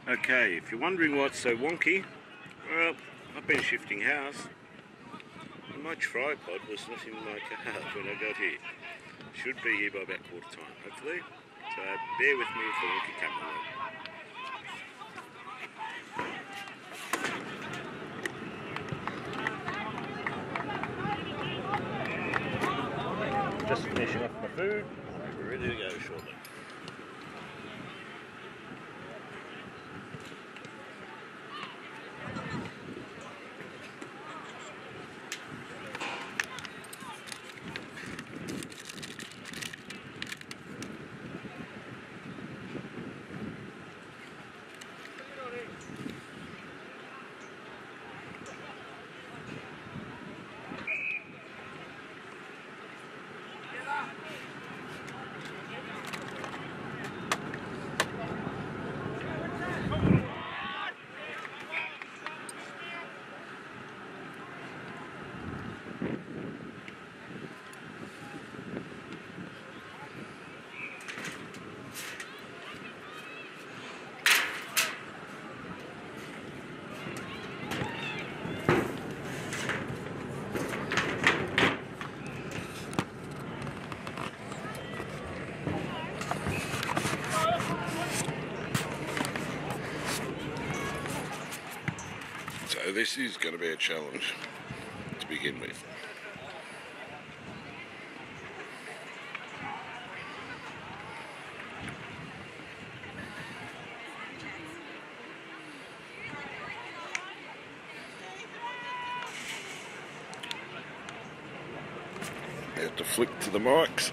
Okay, if you're wondering what's so wonky, well, I've been shifting house and my tripod was not in my car when I got here. Should be here by about quarter time, hopefully. So bear with me for the wonky camera work. Just finishing off my food, we're ready to go shortly. So this is going to be a challenge to begin with. You have to flick to the mics.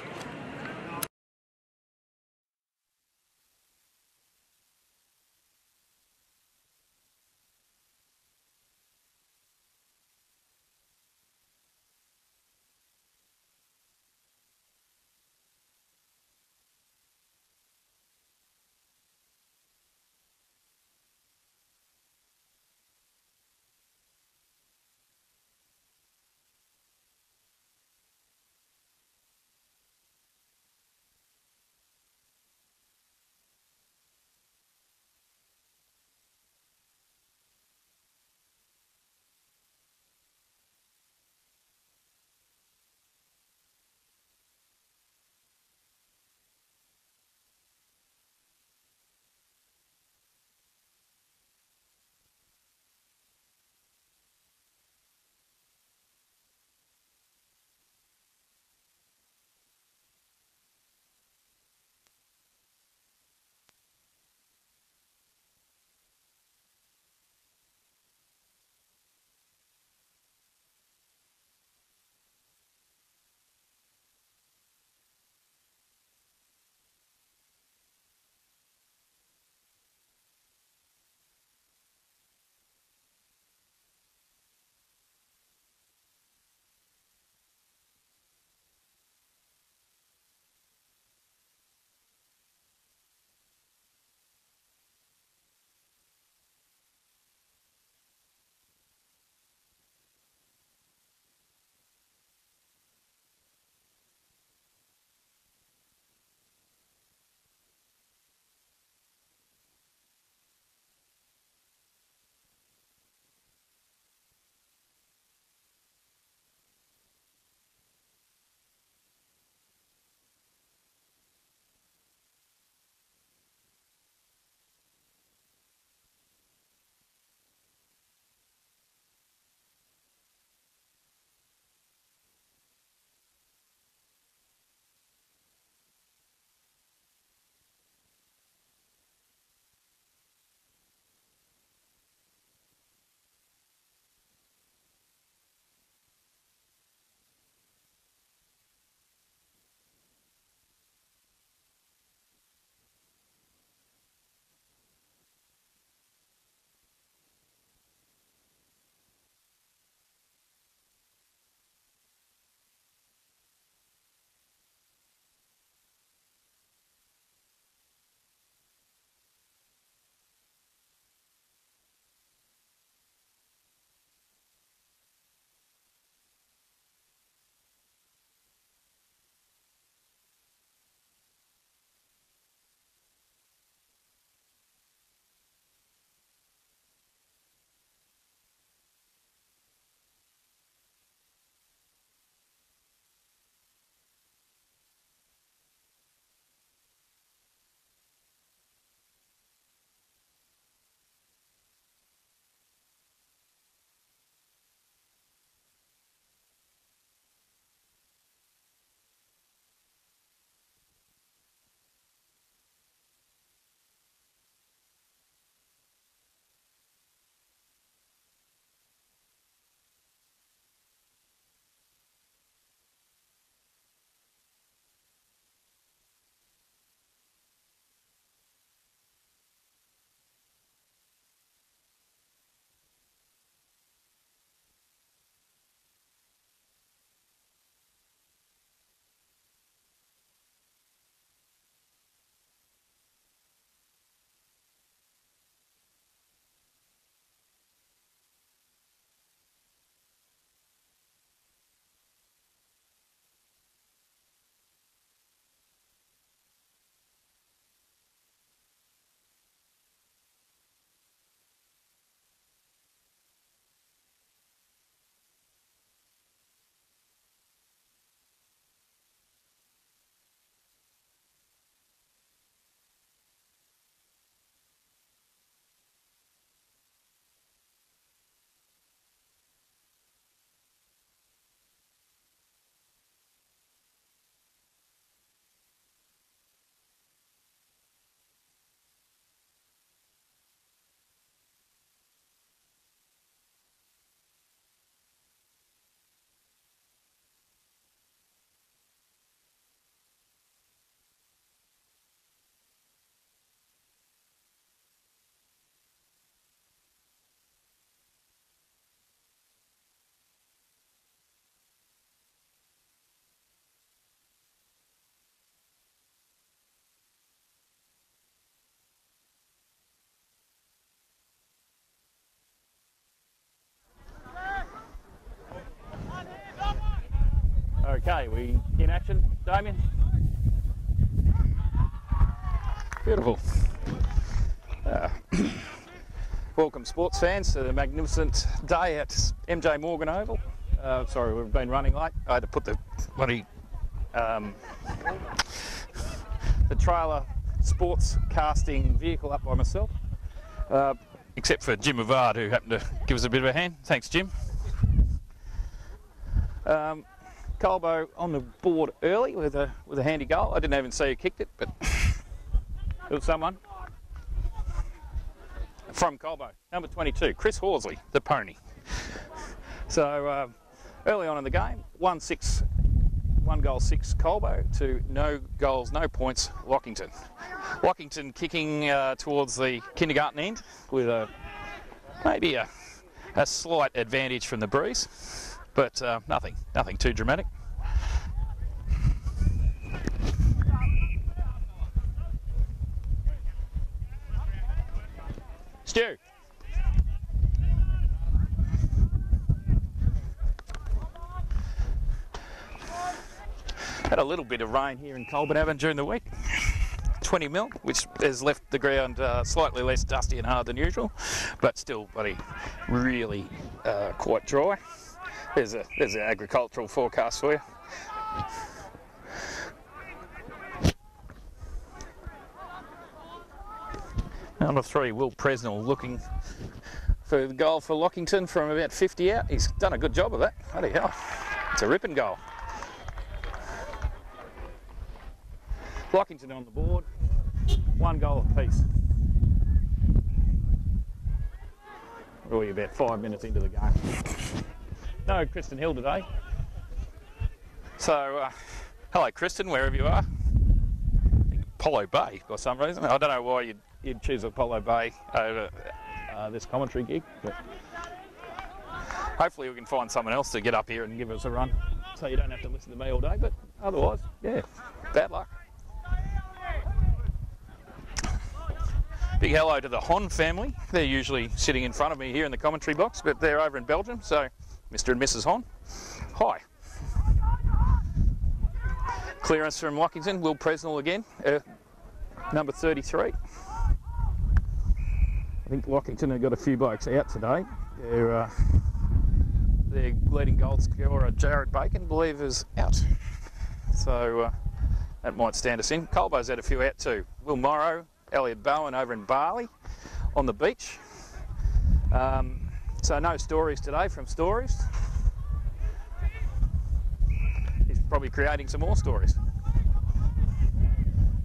Okay, we in action, Damien? Beautiful. Welcome sports fans to the magnificent day at MJ Morgan Oval. Sorry, we've been running late. I had to put the bloody the trailer sports casting vehicle up by myself, except for Jim Avard, who happened to give us a bit of a hand. Thanks, Jim. Colbo on the board early with a handy goal. I didn't even see who kicked it, but it was someone from Colbo. Number 22, Chris Horsley, the pony. So early on in the game, 1-6, 1 goal 6 Colbo to no goals, no points Lockington. Lockington kicking towards the kindergarten end with maybe a slight advantage from the breeze, but nothing too dramatic. Stu. Had a little bit of rain here in Colbo during the week. 20 mil, which has left the ground slightly less dusty and hard than usual, but still really quite dry. There's an agricultural forecast for you. Number 3, Will Presnell, looking for the goal for Lockington from about 50 out. He's done a good job of that. Bloody hell. It's a ripping goal. Lockington on the board, 1 goal apiece. We're already about 5 minutes into the game. No Kristen Hill today. So, hello Kristen, wherever you are. Apollo Bay, for some reason. I don't know why you'd choose Apollo Bay over this commentary gig, but hopefully we can find someone else to get up here and give us a run, so you don't have to listen to me all day, but otherwise, yeah, bad luck. Big hello to the Hon family. They're usually sitting in front of me here in the commentary box, but they're over in Belgium, so Mr. and Mrs. Hon, hi. Clearance from Lockington, Will Presnell again, number 33. I think Lockington have got a few blokes out today. Their leading goal scorer, Jared Bacon, I believe is out. So that might stand us in. Colbo's had a few out too. Will Morrow, Elliot Bowen over in Bali on the beach. So no stories today from Stories. He's probably creating some more stories.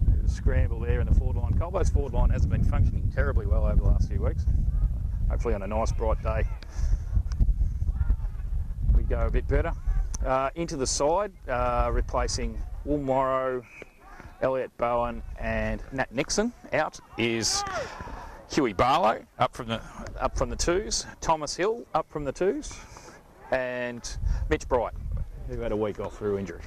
There's a scramble there in the forward line. Colbo's forward line hasn't been functioning terribly well over the last few weeks. Hopefully on a nice bright day we go a bit better. Into the side, replacing Will Morrow, Elliot Bowen and Nat Nixon. Out is Huey Barlow up from the twos, Thomas Hill up from the twos, and Mitch Bright, who had a week off through injury.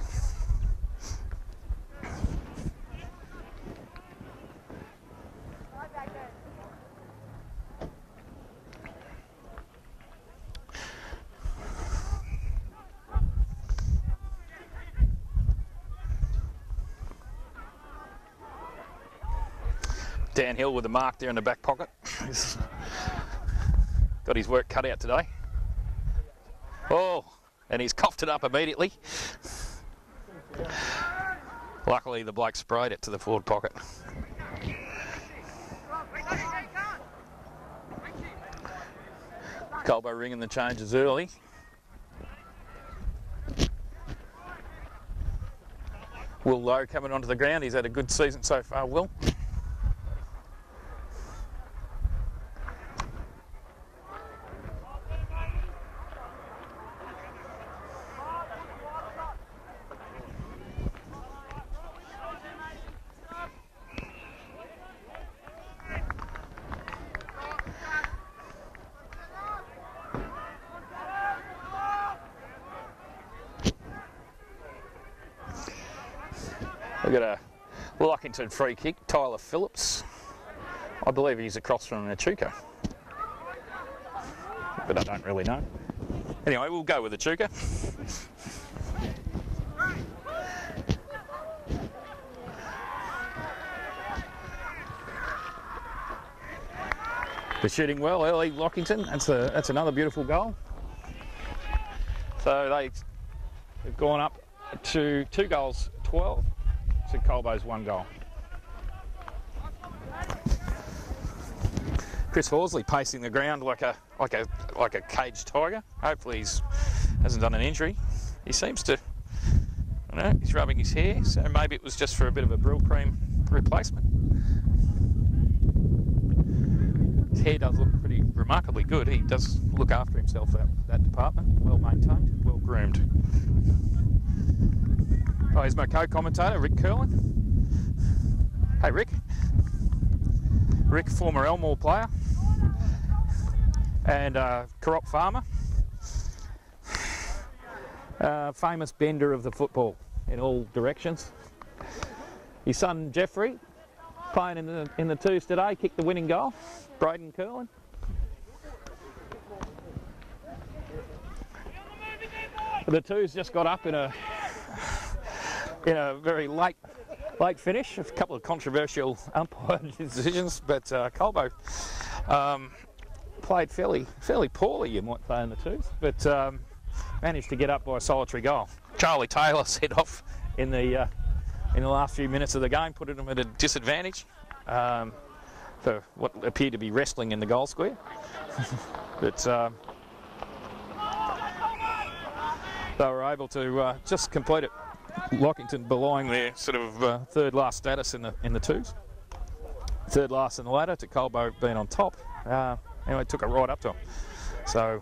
Dan Hill with the mark there in the back pocket. He's got his work cut out today. Oh, and he's coughed it up immediately. Luckily the bloke sprayed it to the forward pocket. Colbo ringing the changes early. Will Lowe coming onto the ground. He's had a good season so far, Will. We've got a Lockington free kick, Tyler Phillips. I believe he's across from Echuca, but I don't really know. Anyway, we'll go with Echuca. They're shooting well early, Lockington. That's another beautiful goal. So they've gone up to 2 goals 12 to Colbo's 1 goal. Chris Horsley pacing the ground like a caged tiger. Hopefully hasn't done an injury. He seems to, I don't know, he's rubbing his hair, so maybe it was just for a bit of a Brill cream replacement. His hair does look pretty remarkably good. He does look after himself, that department. Well maintained, well groomed. Oh, here's my co-commentator, Rick Curlin. Hey, Rick. Rick, former Elmore player and Corop farmer. Famous bender of the football in all directions. His son Jeffrey, playing in the twos today, kicked the winning goal. Braden Curlin. The twos just got up in a very late finish. A couple of controversial umpire decisions, but Colbo played fairly poorly, you might say, in the twos, but managed to get up by a solitary goal. Charlie Taylor set off in the last few minutes of the game, putting them at a disadvantage for what appeared to be wrestling in the goal square. But they were able to just complete it. Lockington belonging their sort of third last status in the twos. Third last in the ladder to Colbo being on top. Anyway, took it right up to him. So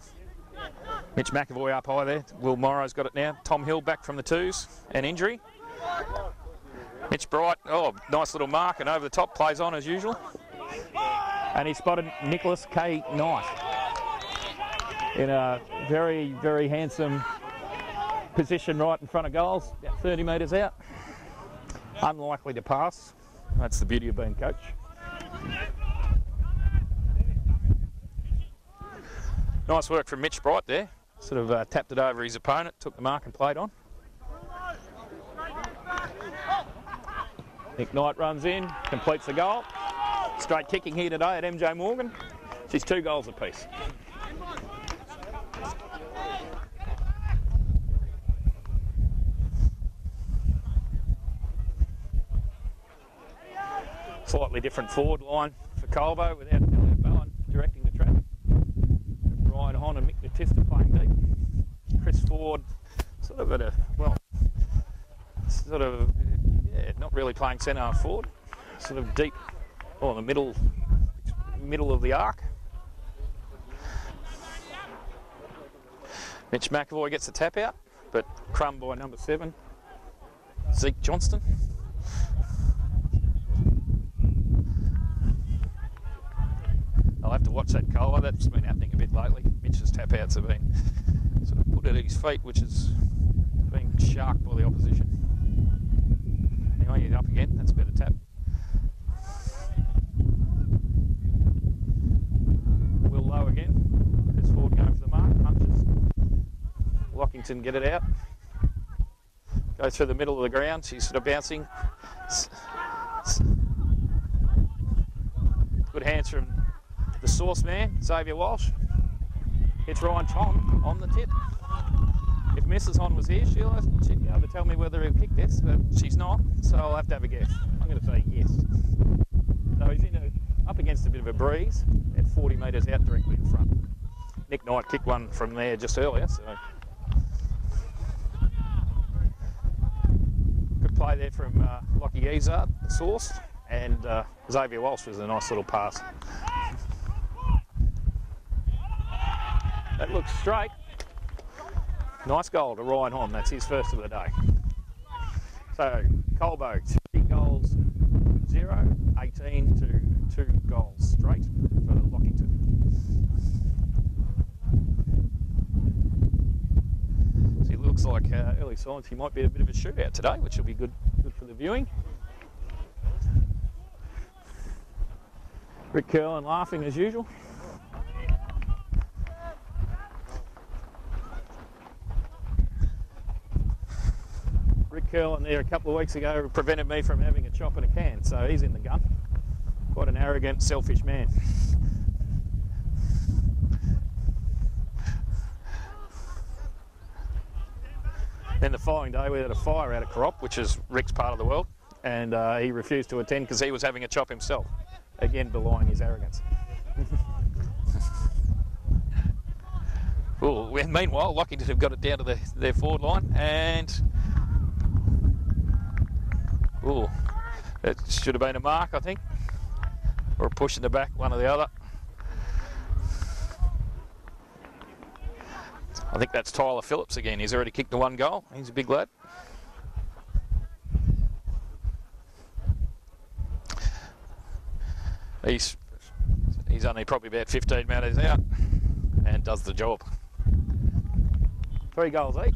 Mitch McAvoy up high there. Will Morrow's got it now. Tom Hill back from the twos. An injury. Mitch Bright, nice little mark, and over the top, plays on as usual. And he spotted Nicholas K. Knight in a very, very handsome position right in front of goals, about 30 metres out. Unlikely to pass. That's the beauty of being coach. Nice work from Mitch Bright there. Sort of tapped it over his opponent, took the mark and played on. Nick Knight runs in, completes the goal. Straight kicking here today at MJ Morgan. She's 2 goals apiece. Slightly different forward line for Colbo without Elliot Bowen directing the traffic. Ryan Hon and Mick Natista playing deep. Chris Ford sort of not really playing centre forward, sort of deep, the middle of the arc. Mitch McAvoy gets the tap out, but crumb by number 7, Zeke Johnston. I'll have to watch that Colbo. That's been happening a bit lately. Mitch's tap outs have been sort of put at his feet, which is being sharked by the opposition. Anyway, he's up again. That's a better tap. Will Lowe again. Chris Ford going for the mark. Punches. Lockington get it out. Goes through the middle of the ground. She's sort of bouncing. Good hands from the source man, Xavier Walsh. Hits Ryan Tom on the tip. If Mrs. Hon was here, she'd be able to tell me whether he'll kick this, but she's not, so I'll have to have a guess. I'm going to say yes. So he's up against a bit of a breeze at 40 metres out directly in front. Nick Knight kicked one from there just earlier, so good play there from Lockie Izard, the source, and Xavier Walsh was a nice little pass. That looks straight. Nice goal to Ryan Hon. That's his first of the day. So Colbo 3 goals 0, 18 to 2 goals straight for Lockington. So it looks like early signs he might be a bit of a shootout today, which will be good for the viewing. Rick Curlin laughing as usual. Rick Curlin there a couple of weeks ago prevented me from having a chop and a can, so he's in the gun. Quite an arrogant, selfish man. Then the following day we had a fire out at Corop, which is Rick's part of the world, and he refused to attend because he was having a chop himself, again belying his arrogance. Ooh, and meanwhile, Lockington have got it down to their forward line, and ooh, it should have been a mark, I think, or a push in the back, one or the other. I think that's Tyler Phillips again. He's already kicked the 1 goal. He's a big lad. He's only probably about 15 metres out and does the job. 3 goals each.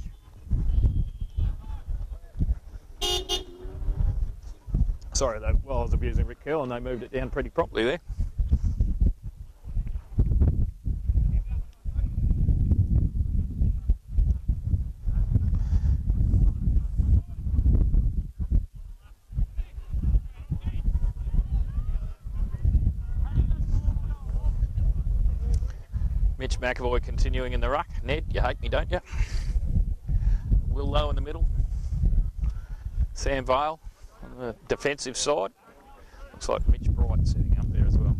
Sorry, though, well, I was abusing Rick Curl and they moved it down pretty promptly there. Mitch McAvoy continuing in the ruck. Ned, you hate me, don't you? Will Lowe in the middle. Sam Vale on the defensive side. Looks like Mitch Bright sitting up there as well.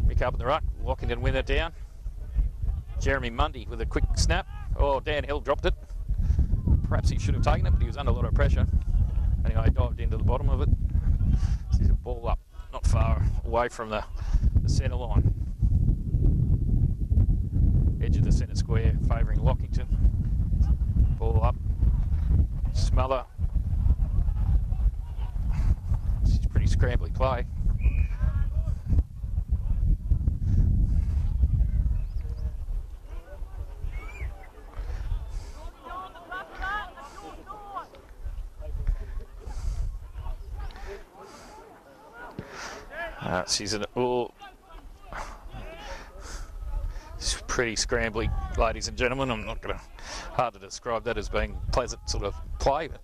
Mick up in the ruck. Lockington win it down. Jeremy Mundy with a quick snap. Oh, Dan Hill dropped it. Perhaps he should have taken it, but he was under a lot of pressure. Anyway, he dived into the bottom of it. Sees a ball up, not far away from the centre line. Edge of the centre square, favouring Lockington. Ball up, smother. It's a pretty scrambly play. She's it's pretty scrambly, ladies and gentlemen. I'm not going to hard to describe that as being pleasant sort of play, but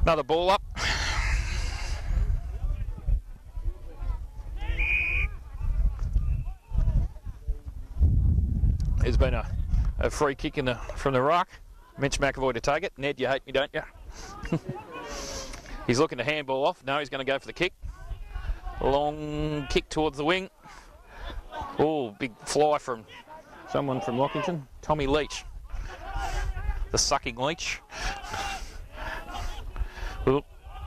another ball up. There's been a free kick from the ruck. Mitch McAvoy to take it. Ned, you hate me, don't you? He's looking to handball off. No, he's going to go for the kick. Long kick towards the wing. Oh, big fly from someone from Lockington. Tommy Leach. The sucking leech. Oh,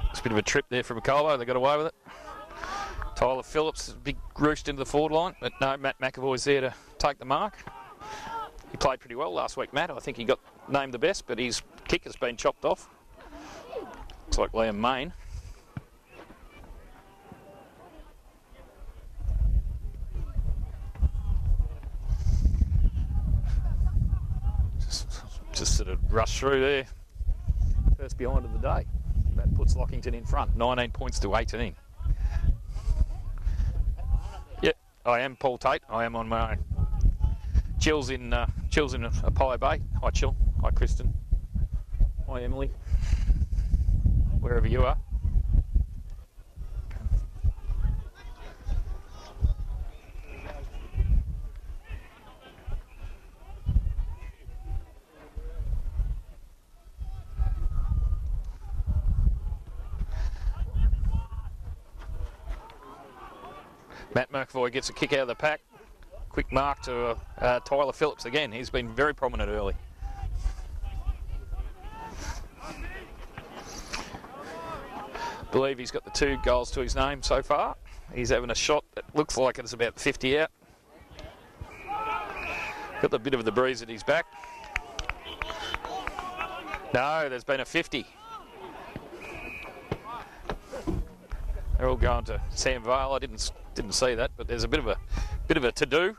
it's a bit of a trip there from Colbo. They got away with it. Tyler Phillips, big roost into the forward line. But no, Matt McAvoy's there to take the mark. He played pretty well last week, Matt. I think he got named the best, but his kick has been chopped off. Looks like Liam Main. Just sort of rush through there. First behind of the day. That puts Lockington in front. 19 points to 18. Yep, I am Paul Tate. I am on my own. Chill's in Apollo Bay. Hi Chill. Hi Kristen. Hi Emily. Wherever you are. Matt McAvoy gets a kick out of the pack. Quick mark to Tyler Phillips again. He's been very prominent early. Believe he's got the 2 goals to his name so far. He's having a shot that looks like it's about 50 out. Got a bit of the breeze at his back. No, there's been a 50. They're all going to Sam Vale. I didn't see that, but there's a bit of a to-do.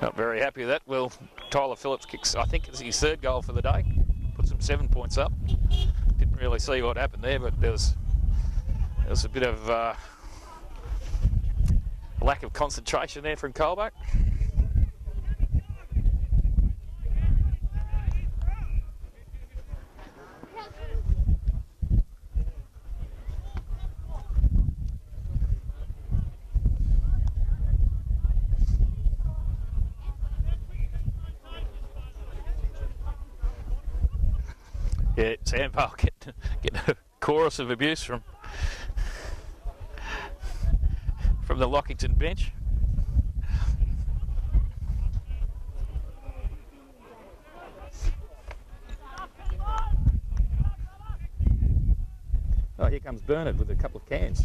Not very happy with that. Well, Tyler Phillips kicks, I think it's his 3rd goal for the day. Puts him 7 points up. Didn't really see what happened there, but there was a bit of lack of concentration there from Colbo. Yeah, Sampo get a chorus of abuse from the Lockington bench. Oh, here comes Bernard with a couple of cans.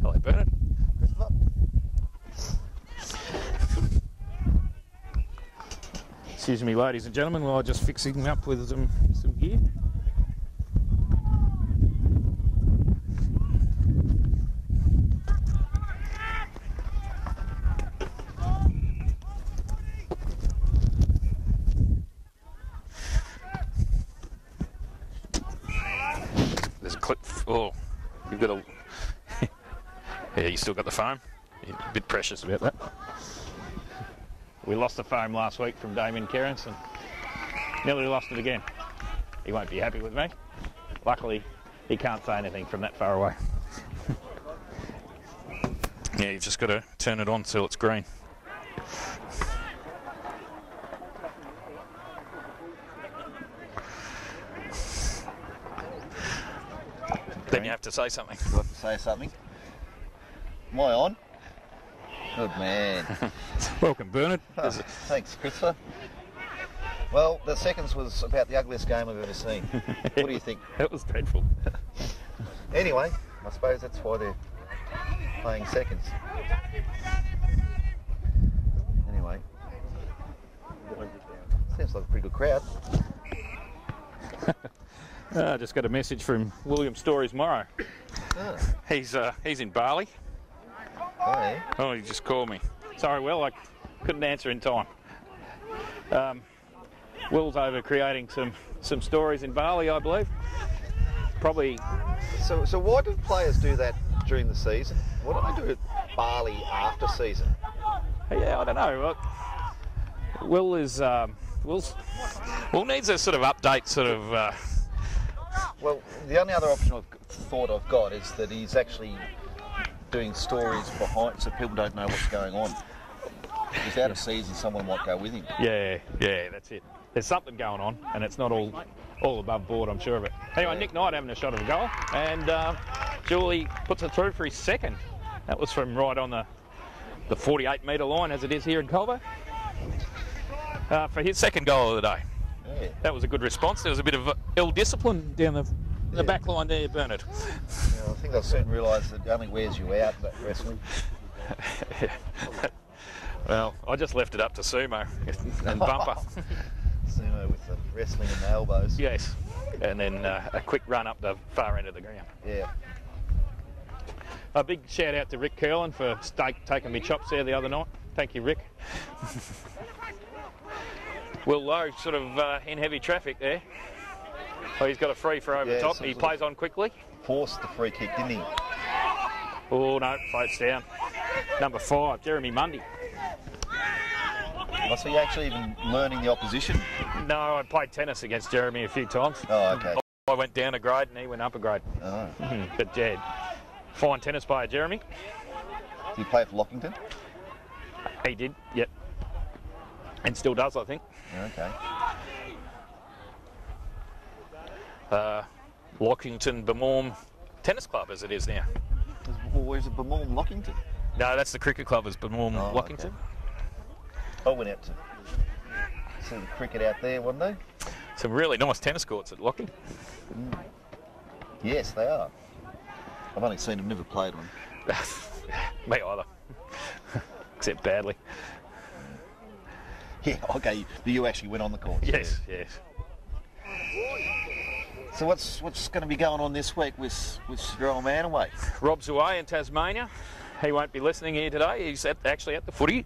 Hello, Bernard. Excuse me, ladies and gentlemen, while I'm just fixing up with some gear. There's a clip. Oh, you've got a. Yeah, you still got the foam. You're a bit precious about that. We lost the foam last week from Damien Kerrins and nearly lost it again. He won't be happy with me. Luckily, he can't say anything from that far away. Yeah, you've just got to turn it on till it's green. Then you have to say something. Do I have to say something? Am I on? Good man. Welcome, Bernard. Oh, thanks, Christopher. Well, the seconds was about the ugliest game I've ever seen. What do you think? That was dreadful. Anyway, I suppose that's why they're playing seconds. Anyway, seems like a pretty good crowd. I just got a message from William Stories Morrow. Oh, He's in Bali. oh yeah. Oh, he just called me. Sorry, Will, I couldn't answer in time. Will's over creating some stories in Bali, I believe. Probably. So why do players do that during the season? Why don't they do it Bali after season? Yeah, I don't know. Will is Will needs a sort of update, sort of. Well, the only other option I've got is that he's actually doing stories behind, so people don't know what's going on. If he's out of season, someone might go with him. Yeah, that's it. There's something going on, and it's not all above board, I'm sure of it. Anyway, Yeah. Nick Knight having a shot of a goal, and Julie puts it through for his second. That was from right on the 48-metre line, as it is here in Colbo. For his second goal of the day. Yeah. That was a good response. There was a bit of ill-discipline down the back line there, Bernard. Yeah, I think they'll soon realise that it only wears you out, that wrestling. Well, I just left it up to Sumo and Bumper. Sumo with the wrestling and the elbows. Yes, and then a quick run up the far end of the ground. Yeah. A big shout out to Rick Curlin for taking me chops there the other night. Thank you, Rick. Will Lowe sort of in heavy traffic there. Oh, he's got a free for over the top. He plays on quickly. Forced the free kick, didn't he? Oh no, floats down. Number 5, Jeremy Mundy. Was he actually even learning the opposition? No, I played tennis against Jeremy a few times. Oh, okay. I went down a grade and he went up a grade. Oh. But yeah, fine tennis player, Jeremy. Did he play for Lockington? He did, yep. And still does, I think. Okay. Lockington Bemorm Tennis Club, as it is now. Well, where's the Bemorm Lockington? No, that's the cricket club, is Bemorm Lockington. Okay. I went out to see the cricket out there, wasn't they? Some really nice tennis courts at Locking. Yes, they are. I've only seen them, never played one. Me either. Except badly. Yeah, okay, you actually went on the course. Yes, yeah. yes. So what's going to be going on this week with your old man away? Rob's away in Tasmania. He won't be listening here today. He's actually at the footy.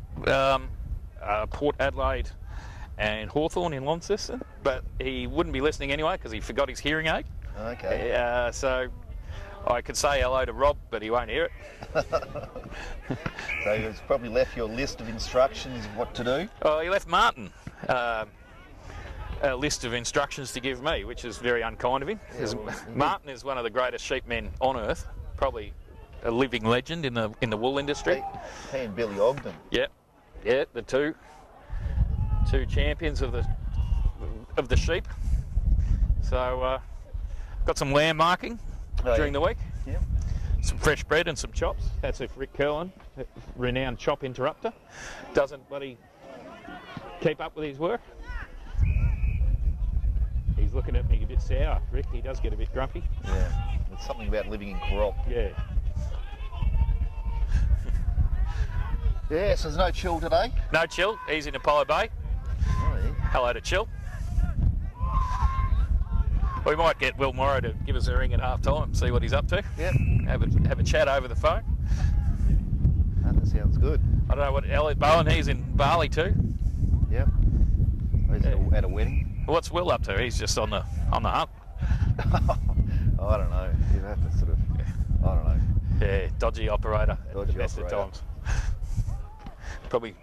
Port Adelaide and Hawthorn in Launceston. But he wouldn't be listening anyway because he forgot his hearing aid. Okay. So I could say hello to Rob, but he won't hear it. So he's probably left you a list of instructions of what to do? Oh, he left Martin a list of instructions to give me, which is very unkind of him. Yeah, Martin is one of the greatest sheepmen on earth, probably a living legend in the wool industry. He and Billy Ogden. Yeah, the two champions of the of the sheep. So got some lamb marking during the week. Yeah. Some fresh bread and some chops. That's if Rick Curlin, renowned chop interrupter, doesn't bloody keep up with his work. He's looking at me a bit sour, Rick. He does get a bit grumpy. Yeah. There's something about living in crop. Yeah. Yeah, so there's no Chill today? No Chill. He's in Apollo Bay. Oh, yeah. Hello to Chill. We might get Will Morrow to give us a ring at half time, see what he's up to. Yep. Have a chat over the phone. Oh, that sounds good. I don't know what Elliot Bowen, he's in Bali too. Yep. He's at a wedding. What's Will up to? He's just on the hunt. I don't know. You have to sort of, I don't know. Yeah, dodgy operator at Dodgy the best operator. of times. Probably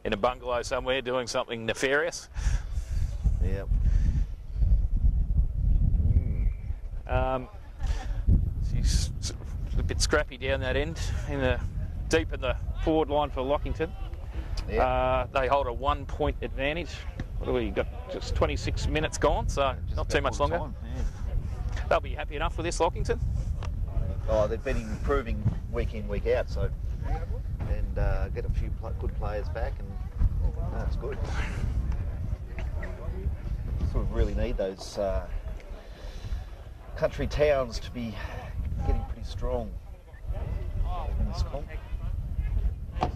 in a bungalow somewhere doing something nefarious. Yep. She's a bit scrappy down that end, deep in the forward line for Lockington. Yep. They hold a 1 point advantage. What do we got? Just 26 minutes gone, so Just not too about much all the longer. time, yeah. They'll be happy enough with this Lockington. Oh, they've been improving week in, week out, so and get a few good players back, and that's good. Sort of really need those country towns to be getting pretty strong in this comp. It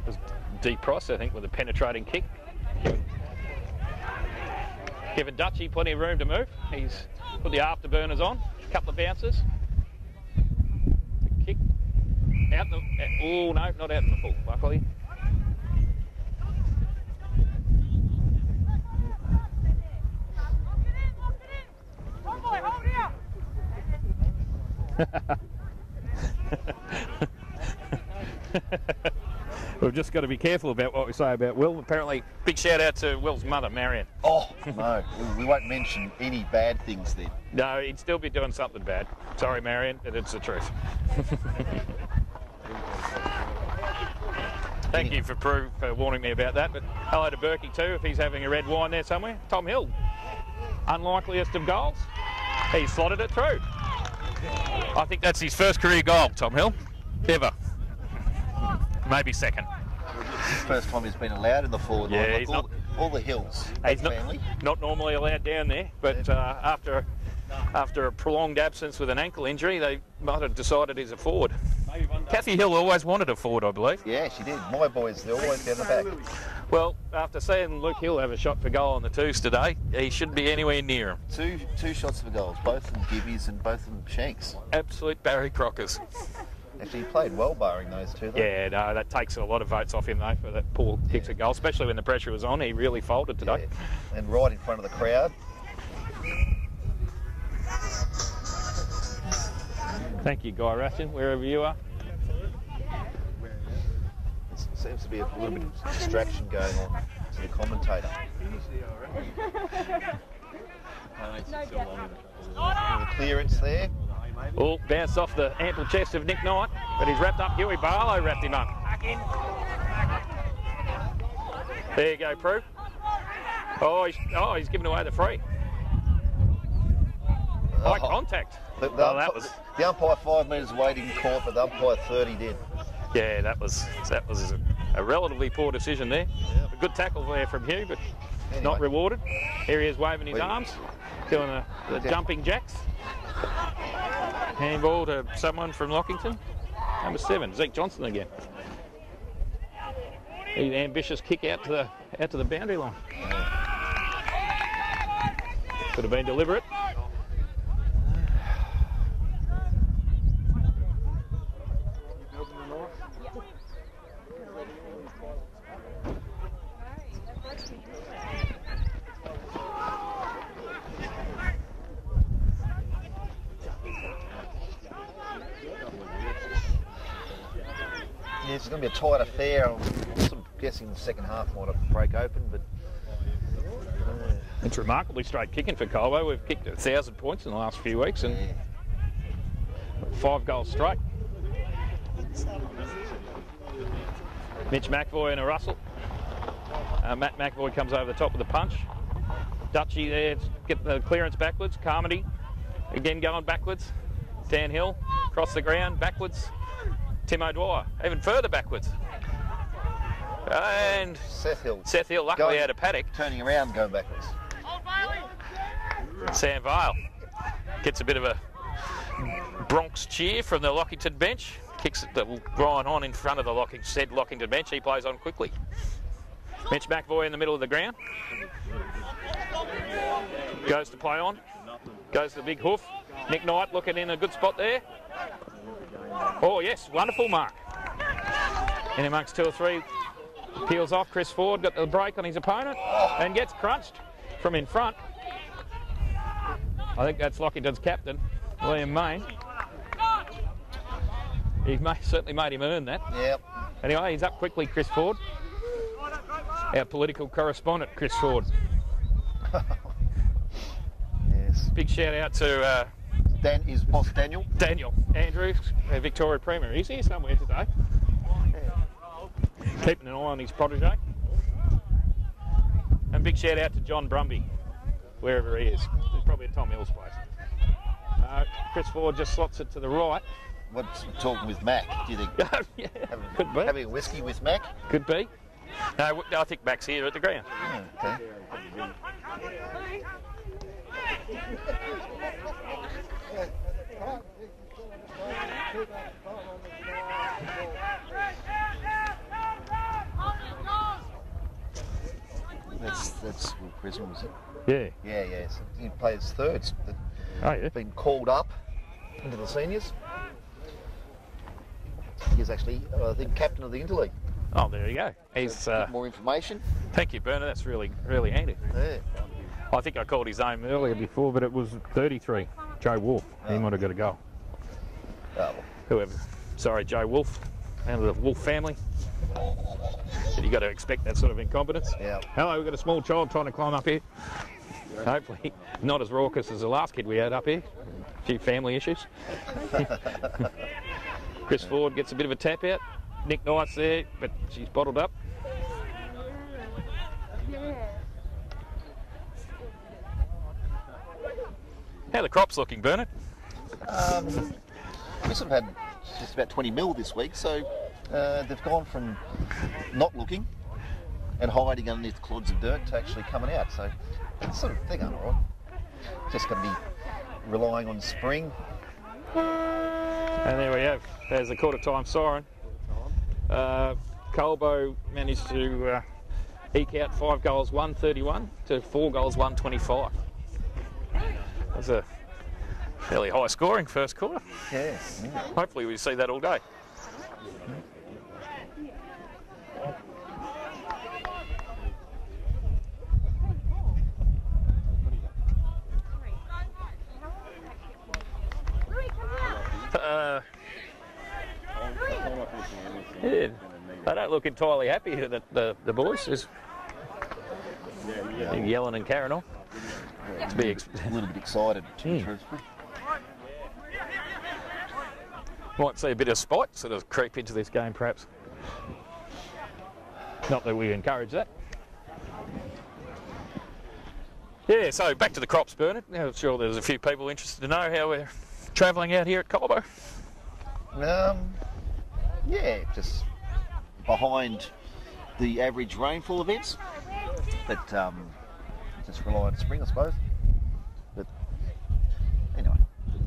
was deep Price, I think, with a penetrating kick. Giving Dutchy plenty of room to move. He's put the afterburners on, a couple of bounces. Kick. Out in the... Oh, no, not out in the full, luckily. We've just got to be careful about what we say about Will. Apparently, big shout out to Will's mother, Marion. Oh, no, we won't mention any bad things then. No, he'd still be doing something bad. Sorry, Marion, but it's the truth. Thank you for warning me about that. But hello to Berkey too, if he's having a red wine there somewhere. Tom Hill, unlikeliest of goals. He slotted it through. I think that's his first career goal, Tom Hill, ever. Maybe second. This is the first time he's been allowed in the forward line. Yeah, Like he's all the hills. He's family. not normally allowed down there, but after a prolonged absence with an ankle injury, they might have decided he's a forward. Kathy Hill always wanted a forward, I believe. Yeah, she did. My boys, they're always down the back. Well, after seeing Luke Hill have a shot for goal on the twos today, he shouldn't be anywhere near him. Two shots for goals, both of them gibbies and both of them shanks. Absolute Barry Crockers. Actually, he played well barring those two, though. Yeah, no, that takes a lot of votes off him, though, for that poor kicks at goal, especially when the pressure was on. He really folded today. Yeah. And right in front of the crowd. Thank you, Guy Ration, wherever you are. There seems to be a little bit of distraction going on to the commentator. Clearance there. Oh, bounced off the ample chest of Nick Knight, but he's wrapped up. Huey Barlow wrapped him up. There you go, Prue. Oh, he's giving away the free. High contact. The umpire 5 metres away didn't call it, but the umpire 30 did. Yeah, that was a relatively poor decision there. A good tackle there from Hugh, but not rewarded. Here he is waving his arms, doing the jumping jacks. Handball to someone from Lockington. Number 7, Zeke Johnson again. An ambitious kick out to the boundary line. Could have been deliberate. Yeah, it's going to be a tight affair. I'm sort of guessing the second half might have break open, but... It's remarkably straight kicking for Colbo. We've kicked 1,000 points in the last few weeks and 5 goals straight. Mitch McVoy and a Russell. Matt McVoy comes over the top with a punch. Dutchy there, get the clearance backwards. Carmody, again going backwards. Dan Hill, across the ground, backwards. Tim O'Dwyer, even further backwards. And Seth Hill luckily out of paddock. Turning around, going backwards. Sam Vale gets a bit of a Bronx cheer from the Lockington bench. Kicks the Brian on in front of the Lockington bench. He plays on quickly. Mitch McAvoy in the middle of the ground. Goes to play on. Goes to the big hoof. Nick Knight looking in a good spot there. Oh yes, wonderful mark. In amongst 2 or 3. Peels off. Chris Ford got the break on his opponent and gets crunched from in front. I think that's Lockington's captain, William Main. He certainly made him earn that. Yep. Anyway, he's up quickly, Chris Ford. Our political correspondent, Chris Ford. Yes. Big shout out to His boss Daniel. Daniel Andrews, Victoria Premier. He's here somewhere today. Keeping an eye on his protege. And big shout out to John Brumby, wherever he is. He's probably at Tom Hill's place. Chris Ford just slots it to the right. What's talking with Mac, do you think? Yeah, could be. Having a whiskey with Mac? Could be. No, I think Mac's here at the ground. Okay. That's Will Prism, was it? Yeah. Yeah. So he plays thirds. Oh, yeah. Been called up into the seniors. He's actually, I think, captain of the Interleague. Oh, there you go. He's. More information. Thank you, Bernard. That's really, really handy. Yeah. I think I called his name earlier before, but it was 33. Joe Wolf. He might have got a goal. Oh, well. Whoever. Sorry, Joe Wolf. And the Wolf family. But you got to expect that sort of incompetence. Yeah. Hello, we've got a small child trying to climb up here. Hopefully not as raucous as the last kid we had up here. A few family issues. Chris Ford gets a bit of a tap out. Nick Knight's there, but she's bottled up. How are the crops looking, Bernard? We sort of had just about 20 mil this week, so they've gone from not looking and hiding underneath clods of dirt to actually coming out. So it's sort of they're going all right. Just going to be relying on spring. And there we have. There's the quarter time siren. Colbo managed to eke out 5 goals 131 to 4 goals 125. That's a fairly high scoring first quarter. Yeah. Hopefully we see that all day. Yeah, they don't look entirely happy that the boys is yelling and carrying on. To be A little bit excited, to be truthful. Might see a bit of spite sort of creep into this game, perhaps. Not that we encourage that. Yeah, so back to the crops, Bernard. Now, I'm sure there's a few people interested to know how we're travelling out here at Colbo. Yeah, just behind the average rainfall events, but just rely on spring, I suppose. But anyway,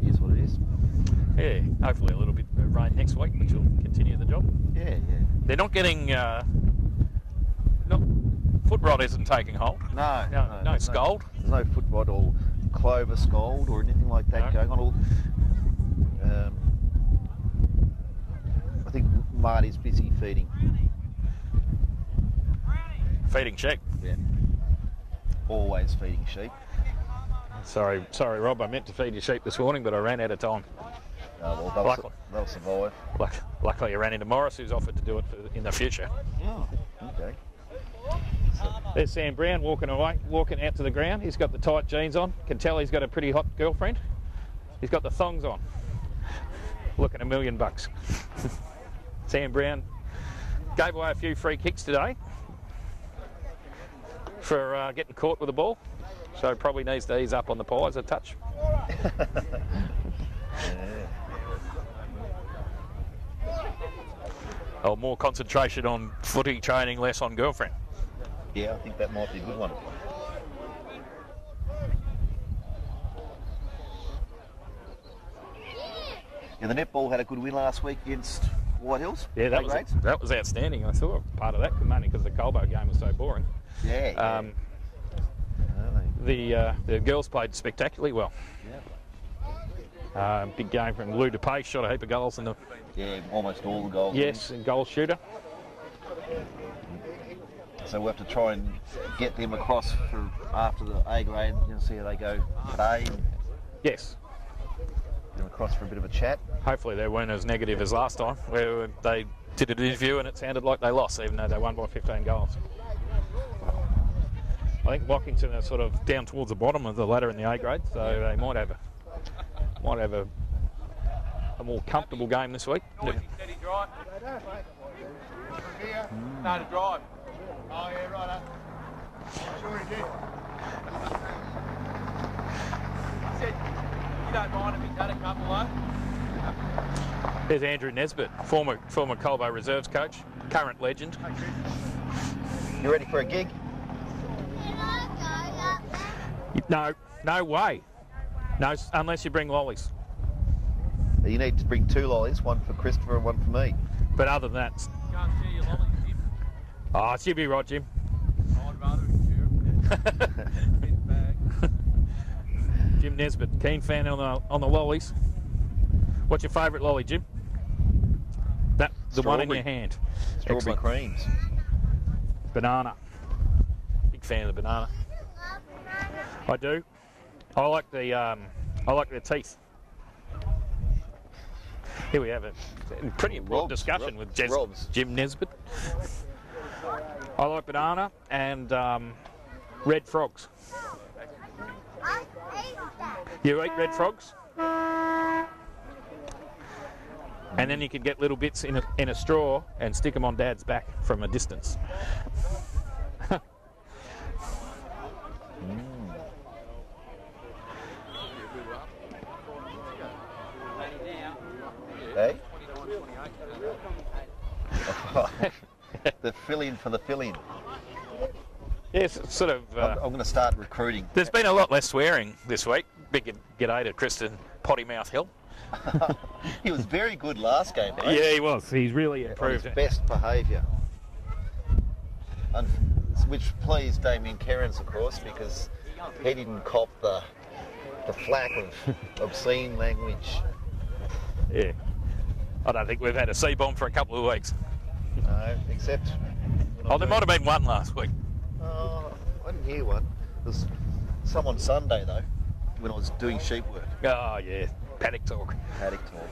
it is what it is. Yeah, hopefully a little bit of rain next week, which will continue the job. Yeah. They're not getting, foot rot isn't taking hold. No scald. There's no foot rot or clover scald or anything like that going on. I think Marty's busy feeding. Feeding sheep. Yeah. Always feeding sheep. Sorry, Rob. I meant to feed your sheep this morning, but I ran out of time. Oh, well, they'll survive. Luckily, I ran into Morris, who's offered to do it in the future. Oh, okay. There's Sam Brown walking out to the ground. He's got the tight jeans on. Can tell he's got a pretty hot girlfriend. He's got the thongs on. Looking $1 million. Sam Brown gave away a few free kicks today for getting caught with the ball. so probably needs to ease up on the pies a touch. Or more concentration on footy training, less on girlfriend. Yeah, I think that might be a good one. Yeah, the netball had a good win last week against White Hills. Yeah, that was outstanding. I saw part of that, mainly because the Colbo game was so boring. Yeah. The girls played spectacularly well. Yeah. Big game from Lou DePace, shot a heap of goals in the... Yeah, almost all the goals. Yes, and goal shooter. So we'll have to try and get them across for after the A grade, see how they go today. Yes. Get them across for a bit of a chat. Hopefully they weren't as negative as last time, where they did an interview and it sounded like they lost, even though they won by 15 goals. I think Lockington are sort of down towards the bottom of the ladder in the A grade, so they might have a more comfortable game this week. Steady drive. No, to drive. Oh, yeah, right. Sure he did. He said, you don't mind if he's had a couple, though? There's Andrew Nesbitt, former Colbo Reserves coach, current legend. You ready for a gig? No way. No, unless you bring lollies. You need to bring 2 lollies, one for Christopher and one for me. But other than that... Can't share your lollies, Jim. Oh, she'll be right, Jim. I'd rather share. Jim Nesbitt, keen fan on the lollies. What's your favourite lolly, Jim? The one in your hand. Strawberry Excellent. creams. Banana. Big fan of the banana. I do. I like the teeth. Here we have a pretty important discussion with Jim Nesbitt. I like banana and red frogs. You eat red frogs? And then you can get little bits in a straw and stick them on Dad's back from a distance. Hey? The fill-in for the fill-in. Yes, it's sort of... I'm going to start recruiting. There's been a lot less swearing this week. Big g'day to Kristen Pottymouth Hill. He was very good last game, mate. Yeah, he was. He's really improved. On his best behaviour. Which pleased Damien Kerrins, of course, because he didn't cop the flack of obscene language. Yeah. I don't think we've had a C-bomb for a couple of weeks. No, except... Oh, there might have been one last week. Oh, I didn't hear one. There's some on Sunday, though, when I was doing sheep work. Oh, yeah. Paddock talk. Paddock talk.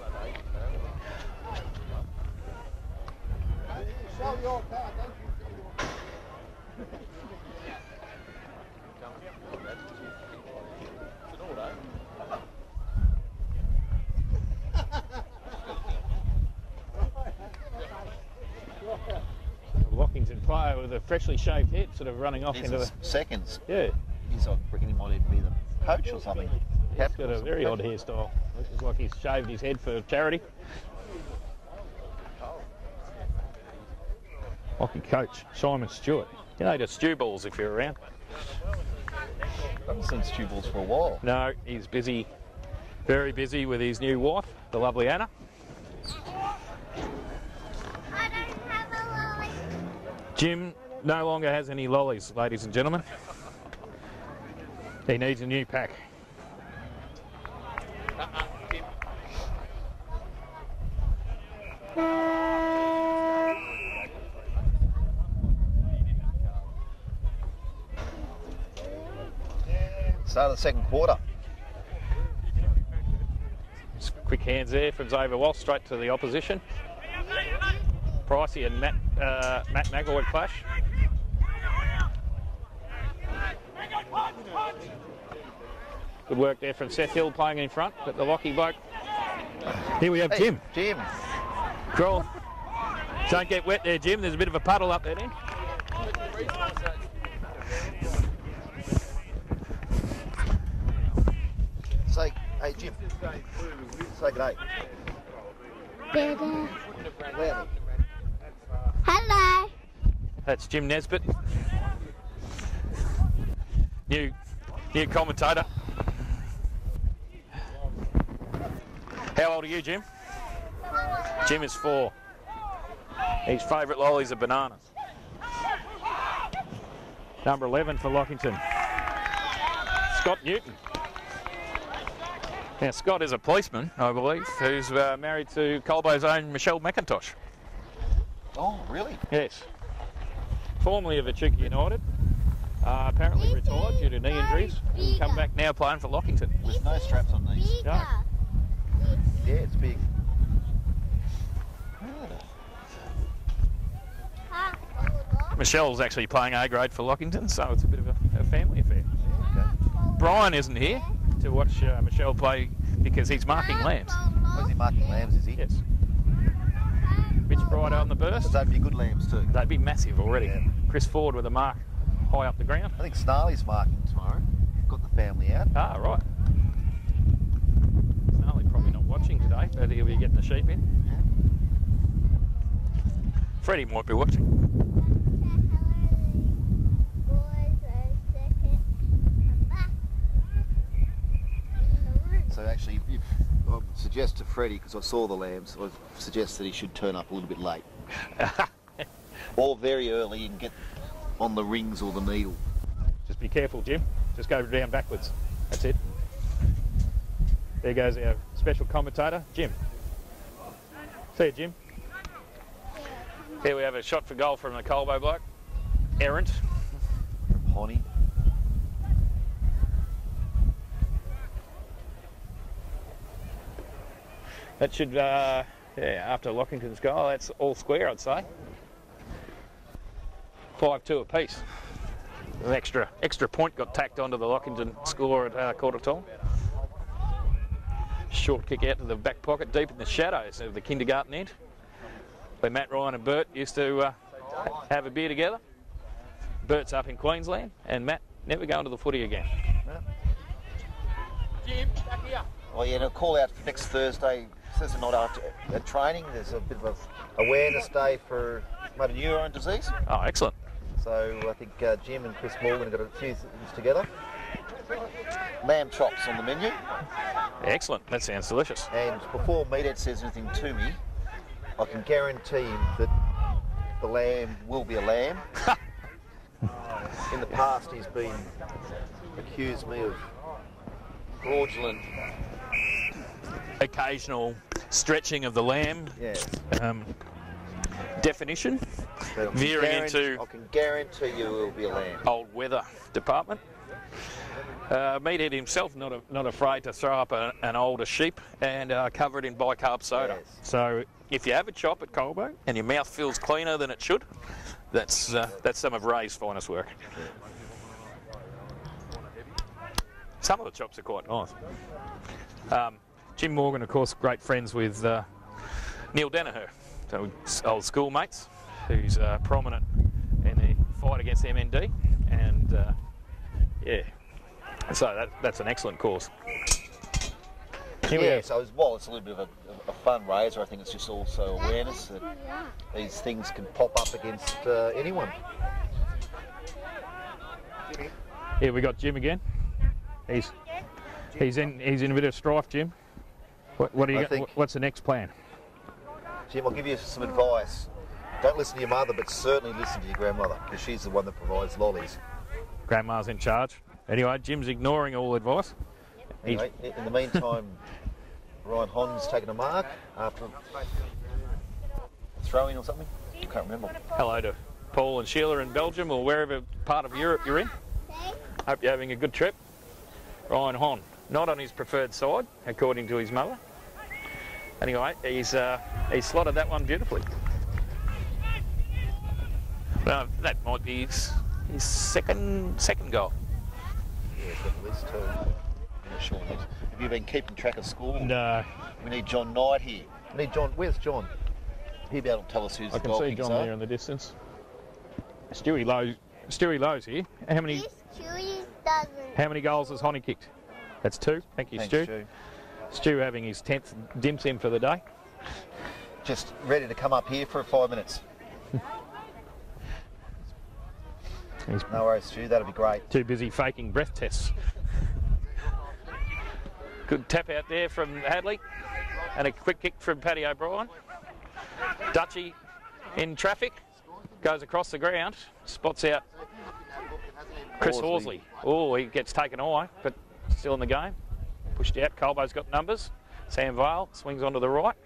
Lockington player with a freshly shaved head, sort of running off into the seconds. Yeah, he's I reckon he might even be the coach or something. He's got a very odd hairstyle. Looks like he's shaved his head for charity. Hockey coach Simon Stewart. You know, to stew balls if you're around. I haven't seen Stu Balls for a while. No, he's busy, very busy with his new wife, the lovely Anna. I don't have a lolly. Jim no longer has any lollies, ladies and gentlemen. He needs a new pack. Start of the second quarter. Just quick hands there from Xavier Walsh straight to the opposition. Pricey and Matt McElroy clash. Good work there from Seth Hill playing in front, but the Lockie bloke. Here we have Jim. Jim. Crawl. Don't get wet there, Jim. There's a bit of a puddle up there, then. Hey, Jim. Say good day. Dada. Loudly. Hello. That's Jim Nesbitt. New commentator. How old are you, Jim? Jim is 4. His favourite lollies are bananas. Number 11 for Lockington, Scott Newton. Now Scott is a policeman, I believe, who's married to Colbo's own Michelle McIntosh. Oh, really? Yes. Formerly of Echuca United. Apparently retired due to knee injuries. And come back now playing for Lockington. With no straps on these. No. Yeah, it's big. Michelle's actually playing A grade for Lockington, so it's a bit of a family affair. Okay. Brian isn't here to watch Michelle play because he's marking lambs. Oh, is he marking lambs, is he? Yes. Mitch Bright on the burst. That'd be good lambs too. They'd be massive already. Yeah. Chris Ford with a mark high up the ground. I think Snarley's marking tomorrow. Got the family out. Ah, right. Snarley probably not watching today, but he'll be getting the sheep in. Yeah. Freddie might be watching. So actually, I would suggest to Freddie, because I saw the lambs, I would suggest that he should turn up a little bit late. Or very early and get on the rings or the needle. Just be careful, Jim. Just go down backwards. That's it. There goes our special commentator, Jim. See you, Jim. Here we have a shot for goal from the Colbo bloke. Errant. Honey. That should, yeah, after Lockington's goal, that's all square, I'd say. 5-2 apiece. An extra point got tacked onto the Lockington score at quarter time. Short kick out to the back pocket, deep in the shadows of the kindergarten end, where Matt, Ryan and Bert used to have a beer together. Bert's up in Queensland, and Matt never going to the footy again. Jim, back here. Oh yeah, and a call out for next Thursday. Says not after at training. There's a bit of a awareness day for motor neurone disease. Oh, excellent. So I think Jim and Chris Morgan have got a few things together. Lamb chops on the menu. Excellent. That sounds delicious. And before Meathead says anything to me, I can guarantee him that the lamb will be a lamb. In the past, he's been accused me of fraudulent. Occasional stretching of the lamb. Yes. Definition. But Veering into I can guarantee you it will be a lamb. old weather department. Meathead himself not afraid to throw up an older sheep and cover it in bicarb soda. Yes. So if you have a chop at Colbo and your mouth feels cleaner than it should, that's some of Ray's finest work. Some of the chops are quite nice. Jim Morgan, of course, great friends with Neil Danaher, so old schoolmates, who's prominent in the fight against MND, and yeah, so that's an excellent cause. Here we Yeah, go. so it's a little bit of a fundraiser. I think it's just also awareness that these things can pop up against anyone. Here we got Jim again. He's in a bit of strife, Jim. What do you? What's the next plan? Jim, I'll give you some advice. Don't listen to your mother, but certainly listen to your grandmother, because she's the one that provides lollies. Grandma's in charge. Anyway, Jim's ignoring all advice. Anyway, in the meantime, Ryan Honn's taken a mark after a throw-in or something. I can't remember. Hello to Paul and Sheila in Belgium or wherever part of Europe you're in. Hope you're having a good trip. Ryan Hon, not on his preferred side, according to his mother. Anyway, he's slotted that one beautifully. Well, that might be his second goal. Yeah, he's got the list too. I'm not sure. Have you been keeping track of score? No. We need John Knight here. We need John. Where's John? He'll be able to tell us who's I the can goal see kickers John are. there in the distance. Stewie Lowe's here. How many This Chewy doesn't. goals has Honey kicked? That's 2. Thank you, Thanks, Stu. Stu having his 10th dim sim for the day. Just ready to come up here for 5 minutes. No worries, Stu. That'll be great. Too busy faking breath tests. Good tap out there from Hadley. And a quick kick from Paddy O'Brien. Dutchy in traffic. Goes across the ground. Spots out Chris Horsley. Oh, he gets taken away, but still in the game. Pushed out. Colbo's got numbers. Sam Vale swings onto the right.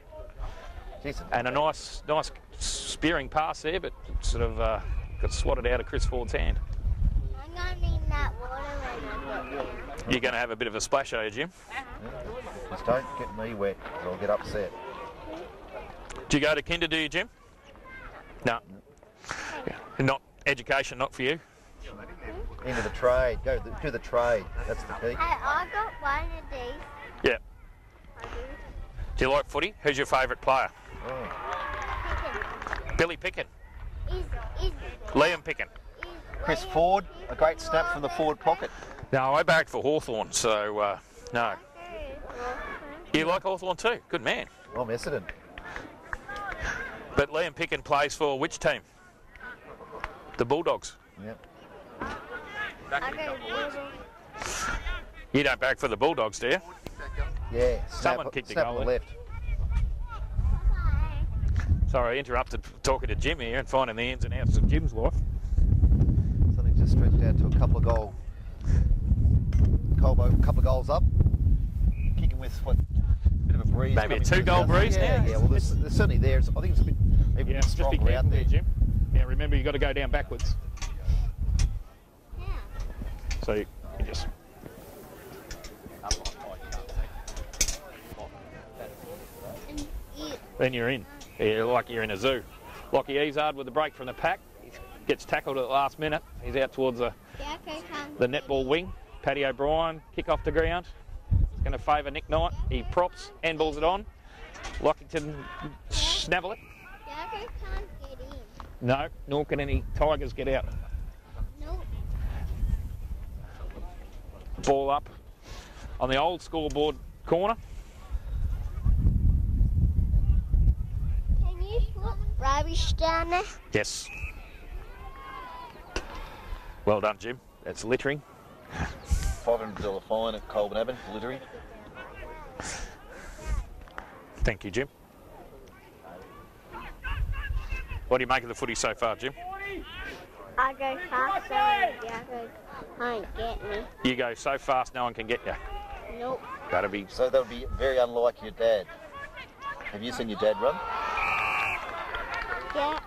And a nice spearing pass there, but sort of got swatted out of Chris Ford's hand. I'm going to need that water when I'm in. You're going to have a bit of a splash, are you, Jim? Just don't get me wet, or I'll get upset. Do you go to kinder, do you, Jim? No. Not education, not for you. Into the trade. Go to the trade. That's the key. Hey, I got one of these. Yeah. I do. Do you like footy? Who's your favourite player? Pickens. Billy Picken. Is Liam Picken. Chris Ford, a great snap from the forward pocket. No, I backed for Hawthorn, so no. You like Hawthorn too? Good man. I'm Essendon. But Liam Picken plays for which team? The Bulldogs. Yep. I go water. You don't back for the Bulldogs, do you? Yeah. Someone kicked the snap goal on the there. left. Sorry, I interrupted talking to Jim here and finding the ins and outs of Jim's life. Something just stretched out to a couple of goal. Colbo, a couple of goals up. Kicking with what? Bit of a breeze. Maybe a coming through 2-goal the- breeze yeah, now? Yeah, well, there's certainly there. I think it's a bit even Yeah, just be stronger careful out there, there. Jim. Yeah, remember you got to go down backwards. Yeah. So you just. And you, Then you're in. Yeah, like you're in a zoo. Lockie Ezard with the break from the pack. He gets tackled at the last minute. He's out towards the netball wing. Paddy O'Brien, kick off the ground. It's going to favour Nick Knight. He props, handballs it on. Lockington snavel it. Jacko can't get in. No, nor can any Tigers get out. Nope. Ball up on the old scoreboard corner. Can you put rubbish down there? Yes. Well done, Jim. That's littering. $500 fine at Colbo V LBU for littering. Thank you, Jim. What do you make of the footy so far, Jim? I go faster and Jacko can't get me. You go so fast no one can get you. Nope. That'll be... So that would be very unlike your dad. Have you seen your dad run? Yeah,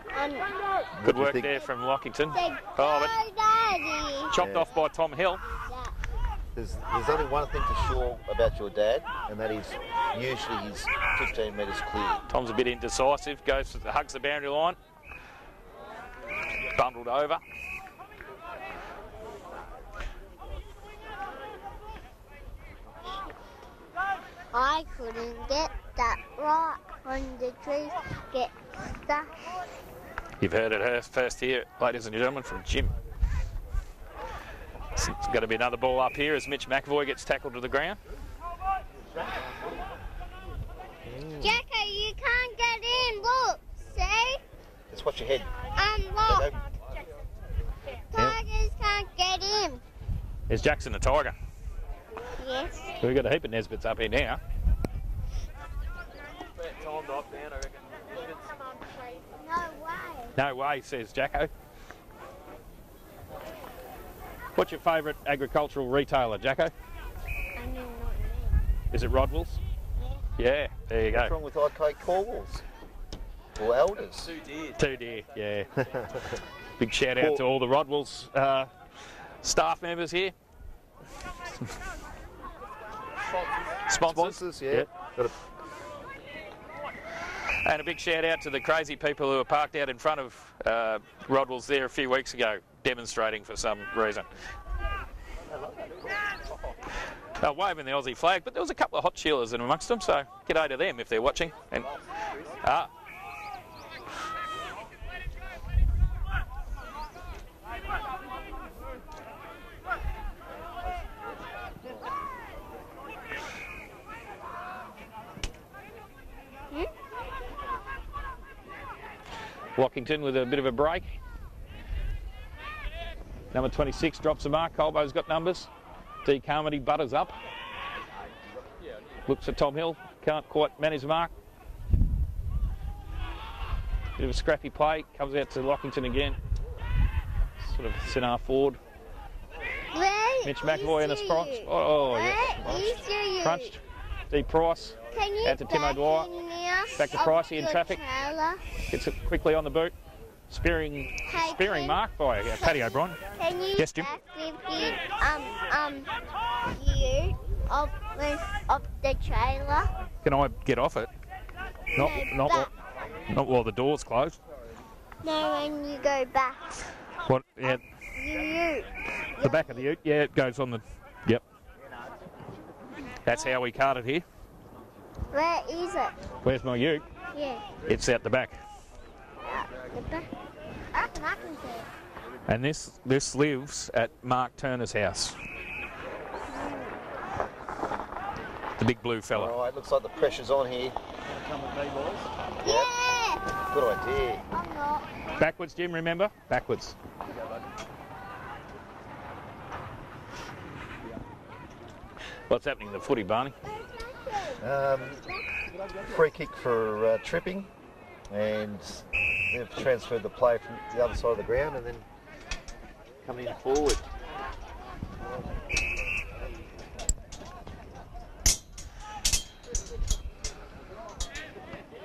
Good do you work think? there from Lockington. say, Oh, go, Daddy. Chopped Yeah. off by Tom Hill. Yeah. There's only one thing for sure about your dad, and that is usually he's 15 metres clear. Tom's a bit indecisive, hugs the boundary line. Bundled over. I couldn't get that rock on the tree. Get stuck. You've heard it first here, ladies and gentlemen, from Jim. It's going to be another ball up here as Mitch McAvoy gets tackled to the ground. Jacko, you can't get in. Look, see? Just watch your head. Look. Jacko. Tigers can't get in. There's Jackson the Tiger. Yes. We've got a heap of Nesbits up here now. No way. No way, says Jacko. What's your favourite agricultural retailer, Jacko? I mean, not me. Is it Rodwell's? Yeah, there you What's go. wrong with IK Corwalls? Or Elders? Two deer, yeah. Big shout out to all the Rodwell's staff members here. Sponsors. Sponsors, yeah. Got a And a big shout out to the crazy people who were parked out in front of Rodwell's there a few weeks ago, demonstrating for some reason. They're waving the Aussie flag, but there was a couple of hot chillers in amongst them, so g'day to them if they're watching. And Lockington with a bit of a break. Number 26 drops the mark. Colbo's got numbers. D. Carmody butters up. Looks at Tom Hill. Can't quite manage the mark. Bit of a scrappy play. Comes out to Lockington again. Sort of centre forward. Mitch McAvoy in the spot. Oh, yeah. Crunched. D. Price. Out to Tim O'Dwyer. Back to Pricey in traffic. Gets it quickly on the boot. Spearing mark by Paddy O'Brien. Can you Yes, Jim. view of the trailer? Can I get off it? Not while the door's closed. No, when you go back. What? Yeah, You. the back of the ute. Yeah, it goes on the. Yep. That's how we cart it here. Where is it? Where's my ute? Yeah. It's out the back. The back. I can see it. And this lives at Mark Turner's house. The big blue fella. All right, looks like the pressure's on here. Yeah! Good idea. I'm not. Backwards, Jim, remember? Backwards. What's happening in the footy, Barney? Free kick for tripping, and they've transferred the play from the other side of the ground and then coming in forward.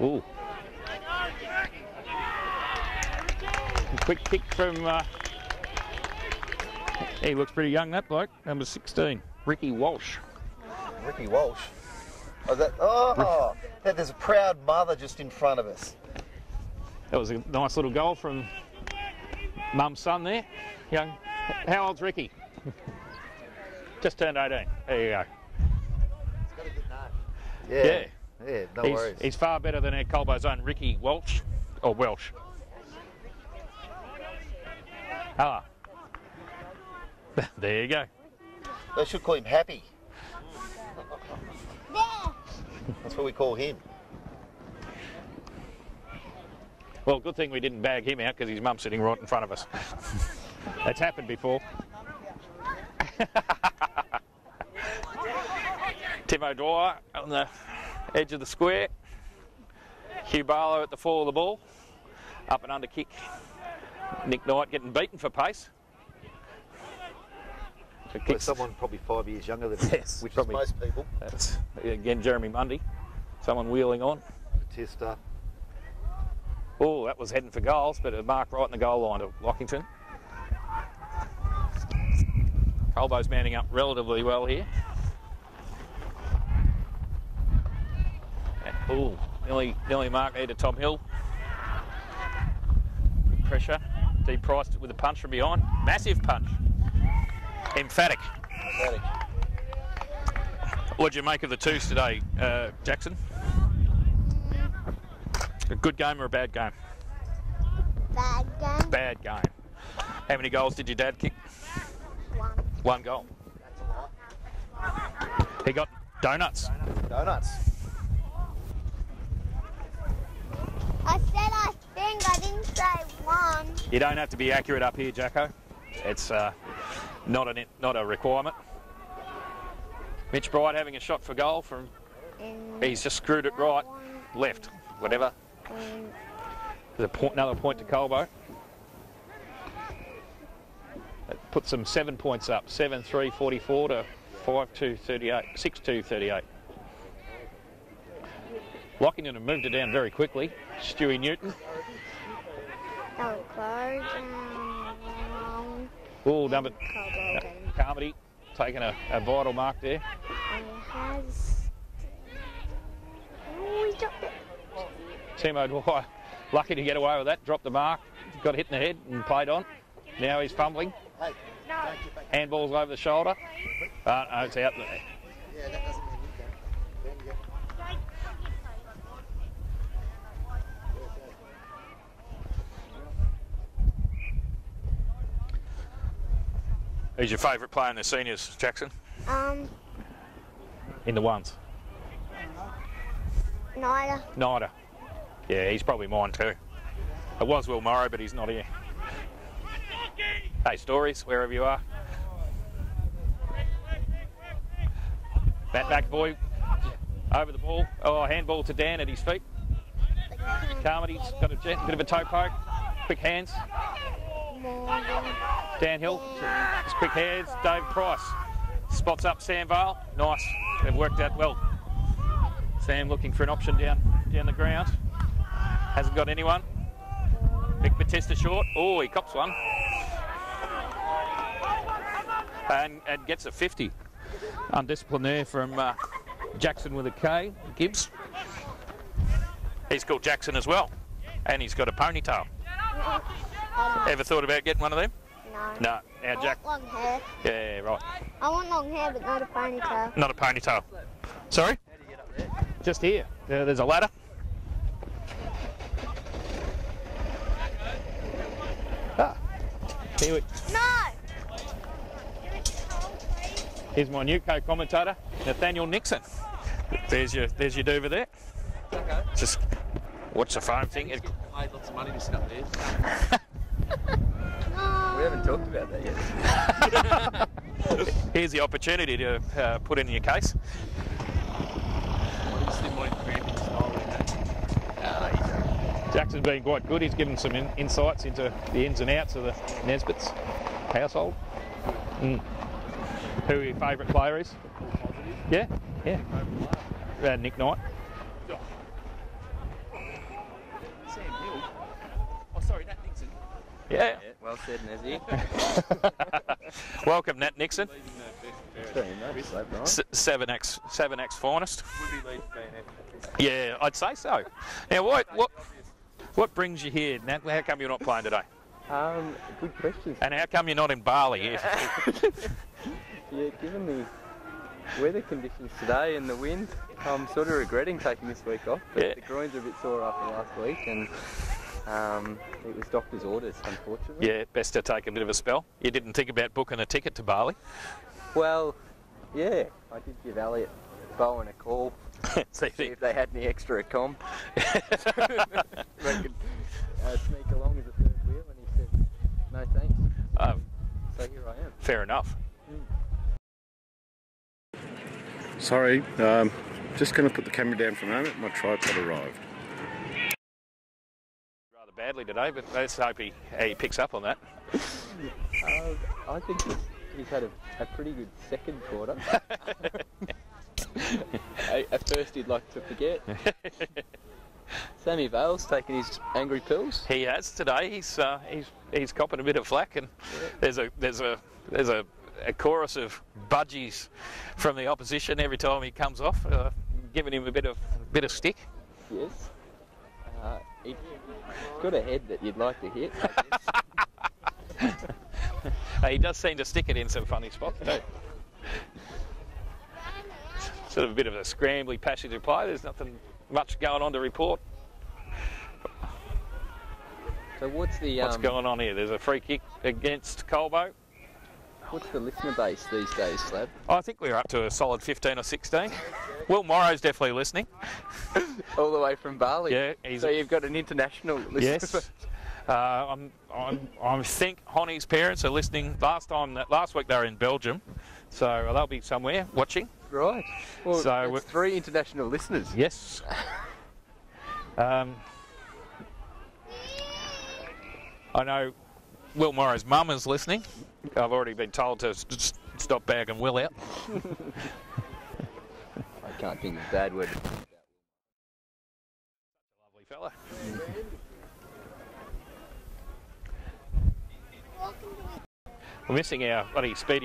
Ooh. Quick kick from, he looks pretty young, that bloke, number 16, Ricky Walsh. Ricky Walsh. There's a proud mother just in front of us. That was a nice little goal from Mum's son there. Young. How old's Ricky? Just turned 18. There you go. Yeah. Yeah, no worries. He's far better than our Colbo's own Ricky Welch, or Welsh. Ah. There you go. They should call him Happy. There! That's what we call him. Well, good thing we didn't bag him out because his mum's sitting right in front of us. That's happened before. Tim O'Dwyer on the edge of the square. Hugh Barlow at the fall of the ball. Up and under kick. Nick Knight getting beaten for pace. Well, someone probably 5 years younger than him, Yes, which probably. is most people. That's, again, Jeremy Mundy. Someone wheeling on. Batista. Oh, that was heading for goals, but a mark right in the goal line of Lockington. Colbo's manning up relatively well here. Oh, nearly mark there to Tom Hill. Good pressure. Deep priced it with a punch from behind. Massive punch. Emphatic. What'd you make of the twos today, Jackson? A good game or a bad game? Bad game. Bad game. How many goals did your dad kick? One goal. He got donuts. Donuts. I said I think, I didn't say one. You don't have to be accurate up here, Jacko. It's not a requirement. Mitch Bright having a shot for goal from. He's just screwed it right, left, whatever. There's another point to Colbo. That puts them 7 points up. 7-3-44 to 5-2-38. 6-2-38. Lockington have moved it down very quickly. Stewie Newton. Oh, number Carmody taking a vital mark there. We dropped it. Tim O'Dwyer, lucky to get away with that. Dropped the mark, got hit in the head and played on. Now he's fumbling. Handball's over the shoulder. No, it's out there. Yeah, that doesn't mean you can. Who's your favourite player in the seniors, Jackson? In the ones? Neither. Neither. Yeah, he's probably mine too. It was Will Morrow, but he's not here. Hey, Stories, wherever you are. That back boy over the ball. Oh, handball to Dan at his feet. Carmody's got a bit of a toe poke. Quick hands. Dan Hill. Just quick hands. Dave Price spots up Sam Vale. Nice. They've worked out well. Sam looking for an option down the ground. Hasn't got anyone. Mick Batista short. Oh, he cops one. And gets a 50. Undisciplined there from Jackson with a K. Gibbs. He's called Jackson as well. And he's got a ponytail. Ever thought about getting one of them? No. No. Our Jack. I want long hair. Yeah, right. I want long hair, but not a ponytail. Not a ponytail. Sorry? Just here. There's a ladder. Ah. Here we... No! Here's my new co-commentator, Nathaniel Nixon. There's your Duva there. Okay. Just watch the phone thing. Paid lots of money to sit up there. We haven't talked about that yet. Here's the opportunity to put in your case. Jackson's been quite good. He's given some insights into the ins and outs of the Nesbitt's household. Who your favourite player is? Yeah, yeah. Nick Knight. Sam Hill. Oh, sorry, Nat Nixon. Yeah. Well said, Nezzy. Welcome, Nat Nixon. Very nice, right? 7X finest. Yeah, I'd say so. Now, what brings you here, Nat? How come you're not playing today? Good question. And how come you're not in Bali? Yeah, given the weather conditions today and the wind, I'm sort of regretting taking this week off. But Yeah. the groins are a bit sore after last week, and it was doctor's orders, unfortunately. Yeah, best to take a bit of a spell. You didn't think about booking a ticket to Bali? Well, yeah, I did give Elliot Bowen a call, see if they had any extra comm. I could sneak along as a third wheel, and he said, no thanks. So here I am. Fair enough. Sorry, just going to put the camera down for a moment. My tripod arrived. Rather badly today, but let's hope he picks up on that. I think he's had a pretty good second quarter. At first he'd like to forget. Sammy Vale's taken his angry pills. He has today. He's copping a bit of flack, and there's a chorus of budgies from the opposition every time he comes off, giving him a bit of stick. Yes. He's got a head that you'd like to hit. He does seem to stick it in some funny spots too. Sort of a bit of a scrambly passage of play. There's nothing much going on to report. So what's going on here? There's a free kick against Colbo. What's the listener base these days, Slab? I think we're up to a solid 15 or 16. Will Morrow's definitely listening. All the way from Bali. Yeah. So you've got an international listener. Yes. I think Honey's parents are listening. Last week they were in Belgium, so they'll be somewhere watching. Right. Well, so that's 3 international listeners. Yes. I know Will Morrow's mum is listening. I've already been told to stop bagging Will out. I can't think of a bad word. Lovely fella. We're missing our bloody speedy